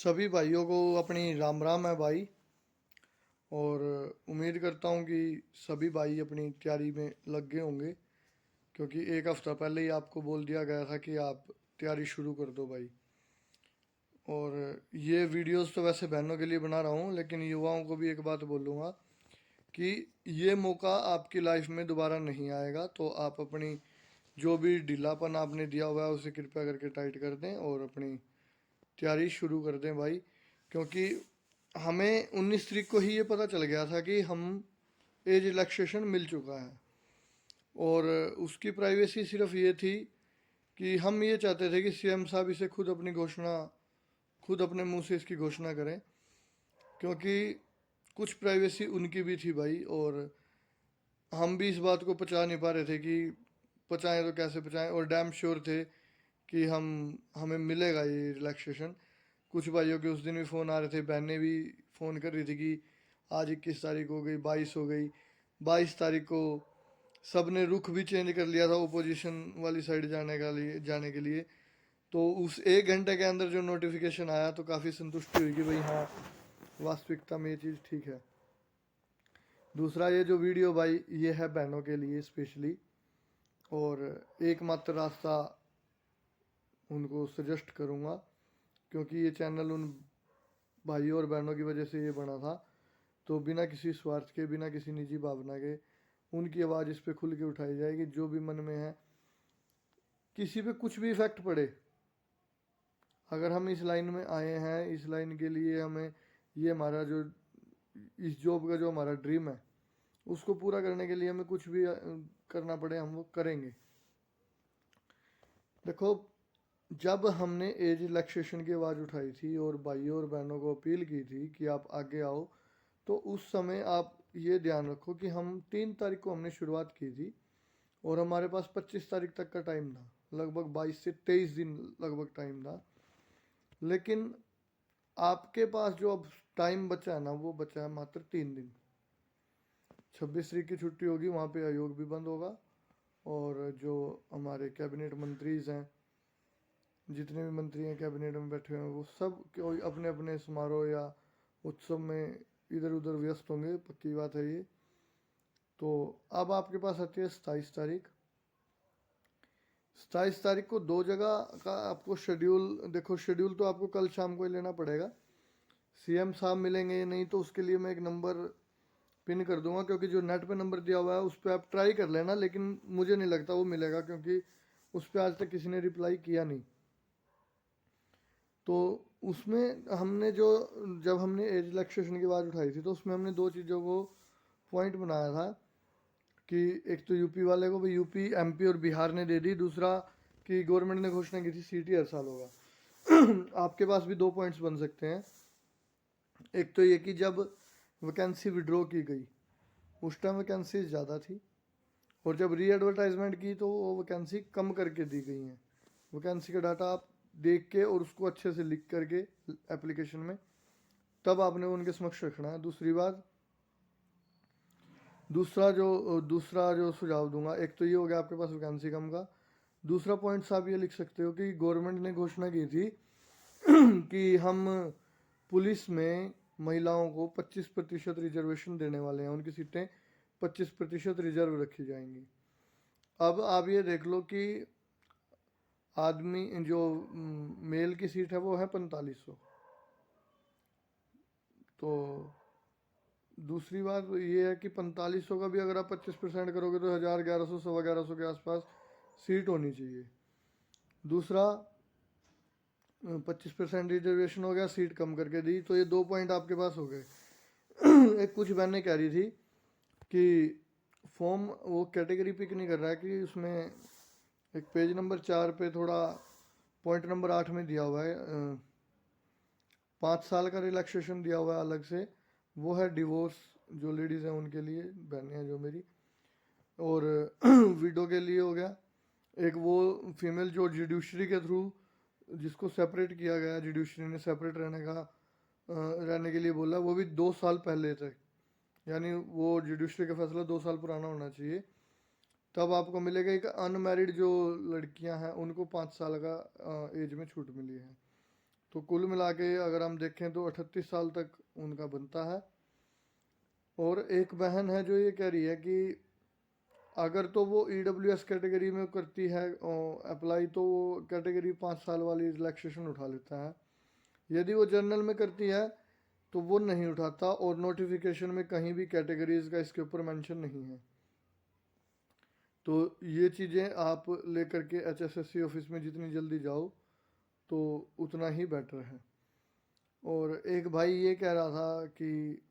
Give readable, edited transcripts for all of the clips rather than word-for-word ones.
सभी भाइयों को अपनी राम राम है भाई। और उम्मीद करता हूँ कि सभी भाई अपनी तैयारी में लग गए होंगे, क्योंकि एक हफ्ता पहले ही आपको बोल दिया गया था कि आप तैयारी शुरू कर दो भाई। और ये वीडियोस तो वैसे बहनों के लिए बना रहा हूँ, लेकिन युवाओं को भी एक बात बोलूँगा कि ये मौका आपकी लाइफ में दोबारा नहीं आएगा। तो आप अपनी जो भी ढीलापन आपने दिया हुआ है उसे कृपया करके टाइट कर दें और अपनी तैयारी शुरू कर दें भाई। क्योंकि हमें 19 तारीख को ही ये पता चल गया था कि हम एज रिलैक्सेशन मिल चुका है। और उसकी प्राइवेसी सिर्फ ये थी कि हम ये चाहते थे कि सीएम साहब इसे खुद अपनी घोषणा, खुद अपने मुंह से इसकी घोषणा करें, क्योंकि कुछ प्राइवेसी उनकी भी थी भाई। और हम भी इस बात को पचा नहीं पा रहे थे कि पचाएं तो कैसे पचाएं, और डैम श्योर थे कि हमें मिलेगा ये रिलैक्सेशन। कुछ भाइयों के उस दिन भी फ़ोन आ रहे थे, बहनें भी फ़ोन कर रही थी कि आज 21 तारीख हो गई, 22 हो गई। 22 तारीख को सब ने रुख भी चेंज कर लिया था ओपोजिशन वाली साइड जाने के लिए। तो उस 1 घंटे के अंदर जो नोटिफिकेशन आया तो काफ़ी संतुष्टि हुई कि भाई हाँ, वास्तविकता में ये चीज़ ठीक है। दूसरा, ये जो वीडियो भाई ये है बहनों के लिए स्पेशली, और एकमात्र रास्ता उनको सजेस्ट करूँगा, क्योंकि ये चैनल उन भाइयों और बहनों की वजह से ये बना था। तो बिना किसी स्वार्थ के, बिना किसी निजी भावना के उनकी आवाज़ इस पे खुल के उठाई जाएगी, जो भी मन में है। किसी पे कुछ भी इफेक्ट पड़े, अगर हम इस लाइन में आए हैं, इस लाइन के लिए हमें, ये हमारा जो इस जॉब का जो हमारा ड्रीम है उसको पूरा करने के लिए हमें कुछ भी करना पड़े, हम वो करेंगे। देखो, जब हमने एज रिलैक्सेशन की आवाज़ उठाई थी और भाइयों और बहनों को अपील की थी कि आप आगे आओ, तो उस समय आप ये ध्यान रखो कि हम 3 तारीख को हमने शुरुआत की थी और हमारे पास 25 तारीख तक का टाइम था, लगभग 22 से 23 दिन लगभग टाइम था। लेकिन आपके पास जो अब टाइम बचा है ना, वो बचा है मात्र 3 दिन। 26 तारीख की छुट्टी होगी, वहाँ पे आयोग भी बंद होगा, और जो हमारे कैबिनेट मंत्रीज हैं, जितने भी मंत्री हैं कैबिनेट में बैठे हुए हैं, वो सब कोई अपने अपने समारोह या उत्सव में इधर उधर व्यस्त होंगे, पक्की बात है ये। तो अब आपके पास आती है 27 तारीख। 27 तारीख को 2 जगह का आपको शेड्यूल, देखो शेड्यूल तो आपको कल शाम को ही लेना पड़ेगा। सीएम साहब मिलेंगे या नहीं तो उसके लिए मैं एक नंबर पिन कर दूंगा, क्योंकि जो नेट पे नंबर दिया हुआ है उस पर आप ट्राई कर लेना, लेकिन मुझे नहीं लगता वो मिलेगा, क्योंकि उस पर आज तक किसी ने रिप्लाई किया नहीं। तो उसमें हमने जो, जब हमने एज रिलैक्सेशन की बात उठाई थी तो उसमें हमने 2 चीज़ों को पॉइंट बनाया था कि एक तो यूपी वाले को भी, यूपी एमपी और बिहार ने दे दी। दूसरा कि गवर्नमेंट ने घोषणा की थी सीटी हर साल होगा। आपके पास भी 2 पॉइंट्स बन सकते हैं। एक तो ये कि जब वैकेंसी विड्रॉ की गई उस टाइम वैकेंसी ज़्यादा थी, और जब री एडवर्टाइजमेंट की तो वो वैकेंसी कम करके दी गई हैं। वैकेंसी का डाटा आप देख के और उसको अच्छे से लिख करके एप्लीकेशन में तब आपने उनके समक्ष रखना है। दूसरी बात, दूसरा जो सुझाव दूंगा, एक तो ये हो गया आपके पास वैकेंसी कम का। दूसरा पॉइंट्स आप ये लिख सकते हो कि गवर्नमेंट ने घोषणा की थी कि हम पुलिस में महिलाओं को 25% रिजर्वेशन देने वाले हैं, उनकी सीटें 25% रिजर्व रखी जाएंगी। अब आप ये देख लो कि आदमी जो मेल की सीट है वो है 4500। तो दूसरी बात ये है कि 4500 का भी अगर आप 25% करोगे तो 1000, 1100, 1150 के आसपास सीट होनी चाहिए। दूसरा, 25% रिजर्वेशन हो गया, सीट कम करके दी, तो ये 2 पॉइंट आपके पास हो गए। एक कुछ बहनें कह रही थी कि फॉर्म वो कैटेगरी पिक नहीं कर रहा है, कि उसमें एक पेज नंबर 4 पे थोड़ा पॉइंट नंबर 8 में दिया हुआ है 5 साल का रिलैक्सेशन दिया हुआ है अलग से, वो है डिवोर्स जो लेडीज़ हैं उनके लिए, बहनें हैं जो मेरी, और विडो के लिए हो गया। एक वो फीमेल जो जुडिशरी के थ्रू जिसको सेपरेट किया गया, जुडिशरी ने सेपरेट रहने के लिए बोला, वो भी 2 साल पहले तक, यानी वो जुडिशरी का फैसला 2 साल पुराना होना चाहिए, तब आपको मिलेगा। एक अनमैरिड जो लड़कियां हैं उनको 5 साल का एज में छूट मिली है। तो कुल मिला के अगर हम देखें तो 38 साल तक उनका बनता है। और एक बहन है जो ये कह रही है कि अगर तो वो EWS कैटेगरी में करती है अप्लाई, तो वो कैटेगरी 5 साल वाली रिलैक्सेशन उठा लेता है। यदि वो जनरल में करती है तो वो नहीं उठाता, और नोटिफिकेशन में कहीं भी कैटेगरीज का इसके ऊपर मेंशन नहीं है। तो ये चीज़ें आप लेकर के HSSC ऑफिस में जितनी जल्दी जाओ तो उतना ही बेटर है। और एक भाई ये कह रहा था कि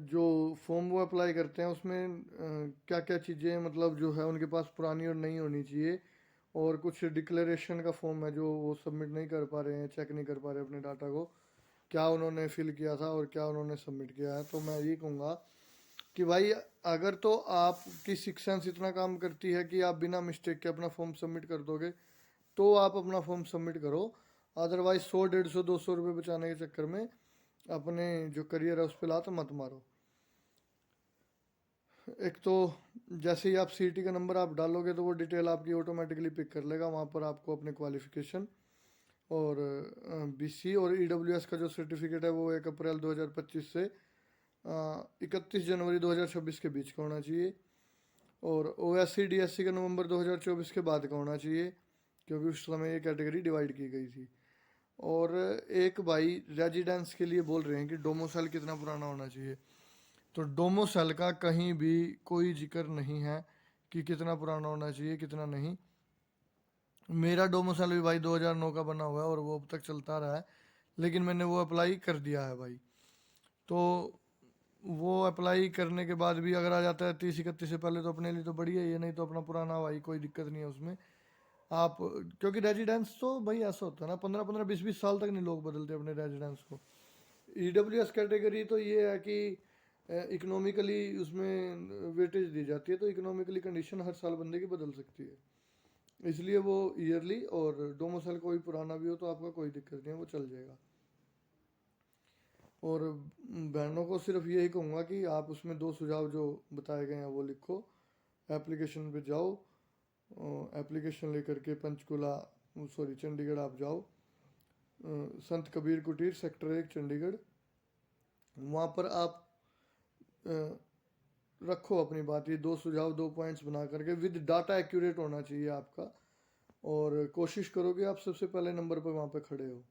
जो फॉर्म वो अप्लाई करते हैं उसमें क्या क्या चीज़ें मतलब जो है उनके पास पुरानी और नई होनी चाहिए, और कुछ डिक्लेरेशन का फॉर्म है जो वो सबमिट नहीं कर पा रहे हैं, चेक नहीं कर पा रहे अपने डाटा को, क्या उन्होंने फिल किया था और क्या उन्होंने सबमिट किया है। तो मैं ये कहूँगा कि भाई अगर तो आपकी सिक्स सेंस इतना काम करती है कि आप बिना मिस्टेक के अपना फॉर्म सबमिट कर दोगे तो आप अपना फॉर्म सबमिट करो। अदरवाइज 100 150 200 रुपये बचाने के चक्कर में अपने जो करियर है उस पर लात मत मारो। एक तो जैसे ही आप CET का नंबर आप डालोगे तो वो डिटेल आपकी ऑटोमेटिकली पिक कर लेगा, वहाँ पर आपको अपने क्वालिफिकेशन और BC और EWS का जो सर्टिफिकेट है वो 1 अप्रैल 2025 से 31 जनवरी 2026 के बीच का होना चाहिए, और OSC DSC का नवंबर 2024 के बाद का होना चाहिए, क्योंकि उस समय ये कैटेगरी डिवाइड की गई थी। और एक भाई रेजिडेंस के लिए बोल रहे हैं कि डोमोसाइल कितना पुराना होना चाहिए। तो डोमोसाइल का कहीं भी कोई जिक्र नहीं है कि कितना पुराना होना चाहिए कितना नहीं। मेरा डोमोसाइल भी भाई 2009 का बना हुआ है और वो अब तक चलता रहा है, लेकिन मैंने वो अप्लाई कर दिया है भाई। तो वो अप्लाई करने के बाद भी अगर आ जाता है 30-31 से पहले तो अपने लिए तो बढ़िया ही है, नहीं तो अपना पुराना भाई कोई दिक्कत नहीं है उसमें। आप क्योंकि रेजिडेंस तो भाई ऐसा होता है ना, 15-15 20-20 साल तक नहीं लोग बदलते अपने रेजिडेंस को। EWS कैटेगरी तो ये है कि इकोनॉमिकली उसमें वेटेज दी जाती है, तो इकोनॉमिकली कंडीशन हर साल बंदे की बदल सकती है, इसलिए वो ईयरली। और डोमोसाइल कोई पुराना भी हो तो आपका कोई दिक्कत नहीं है, वो चल जाएगा। और बहनों को सिर्फ यही कहूँगा कि आप उसमें 2 सुझाव जो बताए गए हैं वो लिखो, एप्लीकेशन पे जाओ, एप्लीकेशन लेकर के पंचकुला सॉरी चंडीगढ़ आप जाओ, संत कबीर कुटीर सेक्टर 1 चंडीगढ़, वहाँ पर आप रखो अपनी बात, ये 2 सुझाव 2 पॉइंट्स बना करके, विद डाटा एक्यूरेट होना चाहिए आपका, और कोशिश करो कि आप सबसे पहले नंबर पर वहाँ पे खड़े हो।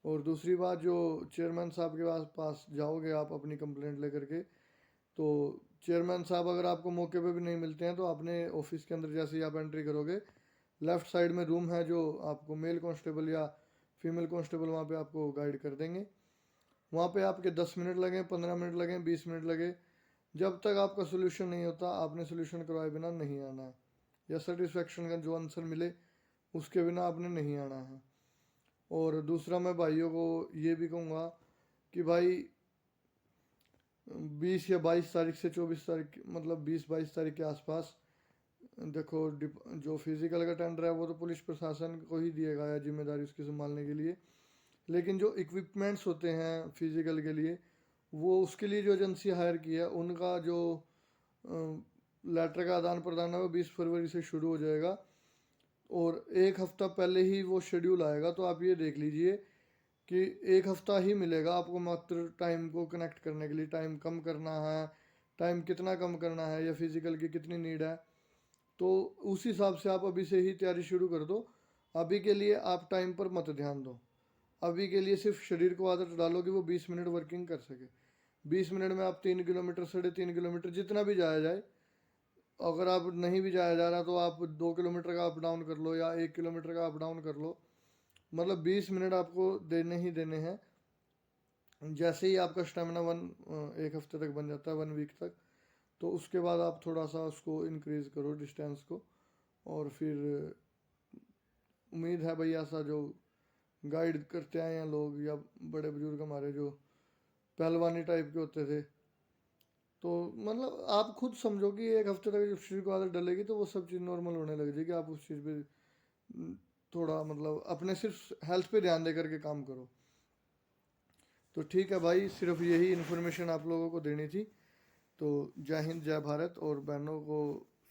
और दूसरी बात, जो चेयरमैन साहब के पास जाओगे आप अपनी कंप्लेंट लेकर के, तो चेयरमैन साहब अगर आपको मौके पे भी नहीं मिलते हैं तो अपने ऑफिस के अंदर जैसे ही आप एंट्री करोगे, लेफ़्ट साइड में रूम है जो आपको मेल कांस्टेबल या फीमेल कांस्टेबल वहाँ पे आपको गाइड कर देंगे। वहाँ पे आपके 10 मिनट लगें, 15 मिनट लगें, 20 मिनट लगे, जब तक आपका सोल्यूशन नहीं होता आपने सोल्यूशन करवाए बिना नहीं आना है, या सेटिस्फेक्शन का जो आंसर मिले उसके बिना आपने नहीं आना है। और दूसरा मैं भाइयों को ये भी कहूँगा कि भाई 20 या 22 तारीख से 24 तारीख मतलब 20-22 तारीख के आसपास देखो, जो फिजिकल का टेंडर है वो तो पुलिस प्रशासन को ही दिएगा या जिम्मेदारी उसकी संभालने के लिए, लेकिन जो इक्विपमेंट्स होते हैं फिजिकल के लिए वो उसके लिए जो एजेंसी हायर की है उनका जो लेटर का आदान प्रदान है वो 20 फरवरी से शुरू हो जाएगा, और 1 हफ्ता पहले ही वो शेड्यूल आएगा। तो आप ये देख लीजिए कि 1 हफ्ता ही मिलेगा आपको मात्र टाइम को कनेक्ट करने के लिए, टाइम कम करना है, टाइम कितना कम करना है, या फिजिकल की कितनी नीड है, तो उस हिसाब से आप अभी से ही तैयारी शुरू कर दो। अभी के लिए आप टाइम पर मत ध्यान दो, अभी के लिए सिर्फ शरीर को आदत डालो कि वो 20 मिनट वर्किंग कर सके। 20 मिनट में आप 3 किलोमीटर 3.5 किलोमीटर जितना भी जाया जाए, अगर आप नहीं भी जाया जा रहा तो आप 2 किलोमीटर का अप डाउन कर लो या 1 किलोमीटर का अप डाउन कर लो, मतलब 20 मिनट आपको देने ही देने हैं। जैसे ही आपका स्टेमिना 1 हफ्ते तक बन जाता है, 1 वीक तक, तो उसके बाद आप थोड़ा सा उसको इंक्रीज़ करो डिस्टेंस को। और फिर उम्मीद है भाई ऐसा जो गाइड करते आए हैं लोग या बड़े बुजुर्ग हमारे जो पहलवानी टाइप के होते थे, तो मतलब आप खुद समझो कि 1 हफ्ते तक जब शरीर को आदत डलेगी तो वो सब चीज़ नॉर्मल होने लग जाएगी। आप उस चीज़ पे थोड़ा मतलब अपने सिर्फ हेल्थ पे ध्यान दे करके काम करो। तो ठीक है भाई, सिर्फ यही इन्फॉर्मेशन आप लोगों को देनी थी। तो जय हिंद जय भारत। और बहनों को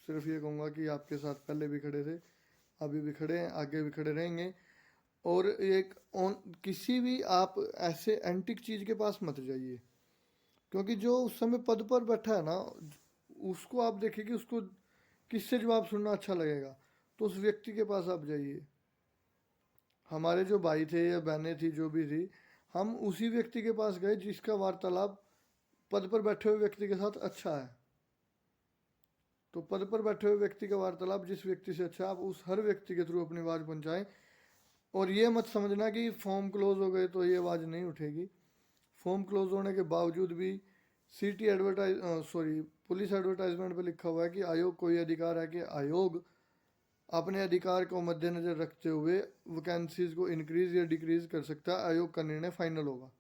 सिर्फ ये कहूँगा कि आपके साथ पहले भी खड़े थे, अभी भी खड़े हैं, आगे भी खड़े रहेंगे। और एक किसी भी आप ऐसे एंटिक चीज़ के पास मत जाइए, क्योंकि जो उस समय पद पर बैठा है ना, उसको आप देखिए कि उसको किससे जवाब सुनना अच्छा लगेगा, तो उस व्यक्ति के पास आप जाइए। हमारे जो भाई थे या बहनें थी जो भी थी, हम उसी व्यक्ति के पास गए जिसका वार्तालाप पद पर बैठे हुए व्यक्ति के साथ अच्छा है। तो पद पर बैठे हुए व्यक्ति का वार्तालाप जिस व्यक्ति से अच्छा है, आप उस हर व्यक्ति के थ्रू अपनी आवाज़ पहुंचाएं। और ये मत समझना कि फॉर्म क्लोज हो गए तो ये आवाज़ नहीं उठेगी। फॉर्म क्लोज होने के बावजूद भी सिटी पुलिस एडवर्टाइजमेंट पे लिखा हुआ है कि आयोग को ये अधिकार है कि आयोग अपने अधिकार को मद्देनजर रखते हुए वैकेंसीज को इंक्रीज या डिक्रीज कर सकता है। आयोग का निर्णय फाइनल होगा,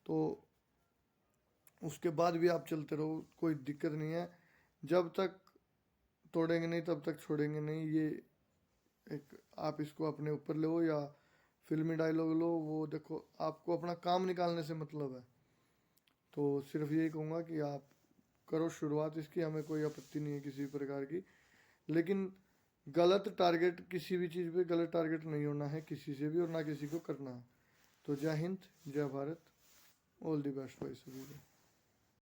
तो उसके बाद भी आप चलते रहो, कोई दिक्कत नहीं है। जब तक तोड़ेंगे नहीं तब तक छोड़ेंगे नहीं। ये एक आप इसको अपने ऊपर लो या फिल्मी डायलॉग लो, वो देखो आपको अपना काम निकालने से मतलब है। तो सिर्फ यही कहूँगा कि आप करो शुरुआत इसकी, हमें कोई आपत्ति नहीं है किसी प्रकार की, लेकिन गलत टारगेट, किसी भी चीज़ पे गलत टारगेट नहीं होना है किसी से भी, और ना किसी को करना है। तो जय हिंद, जय भारत, ऑल द बेस्ट भाई सभी को।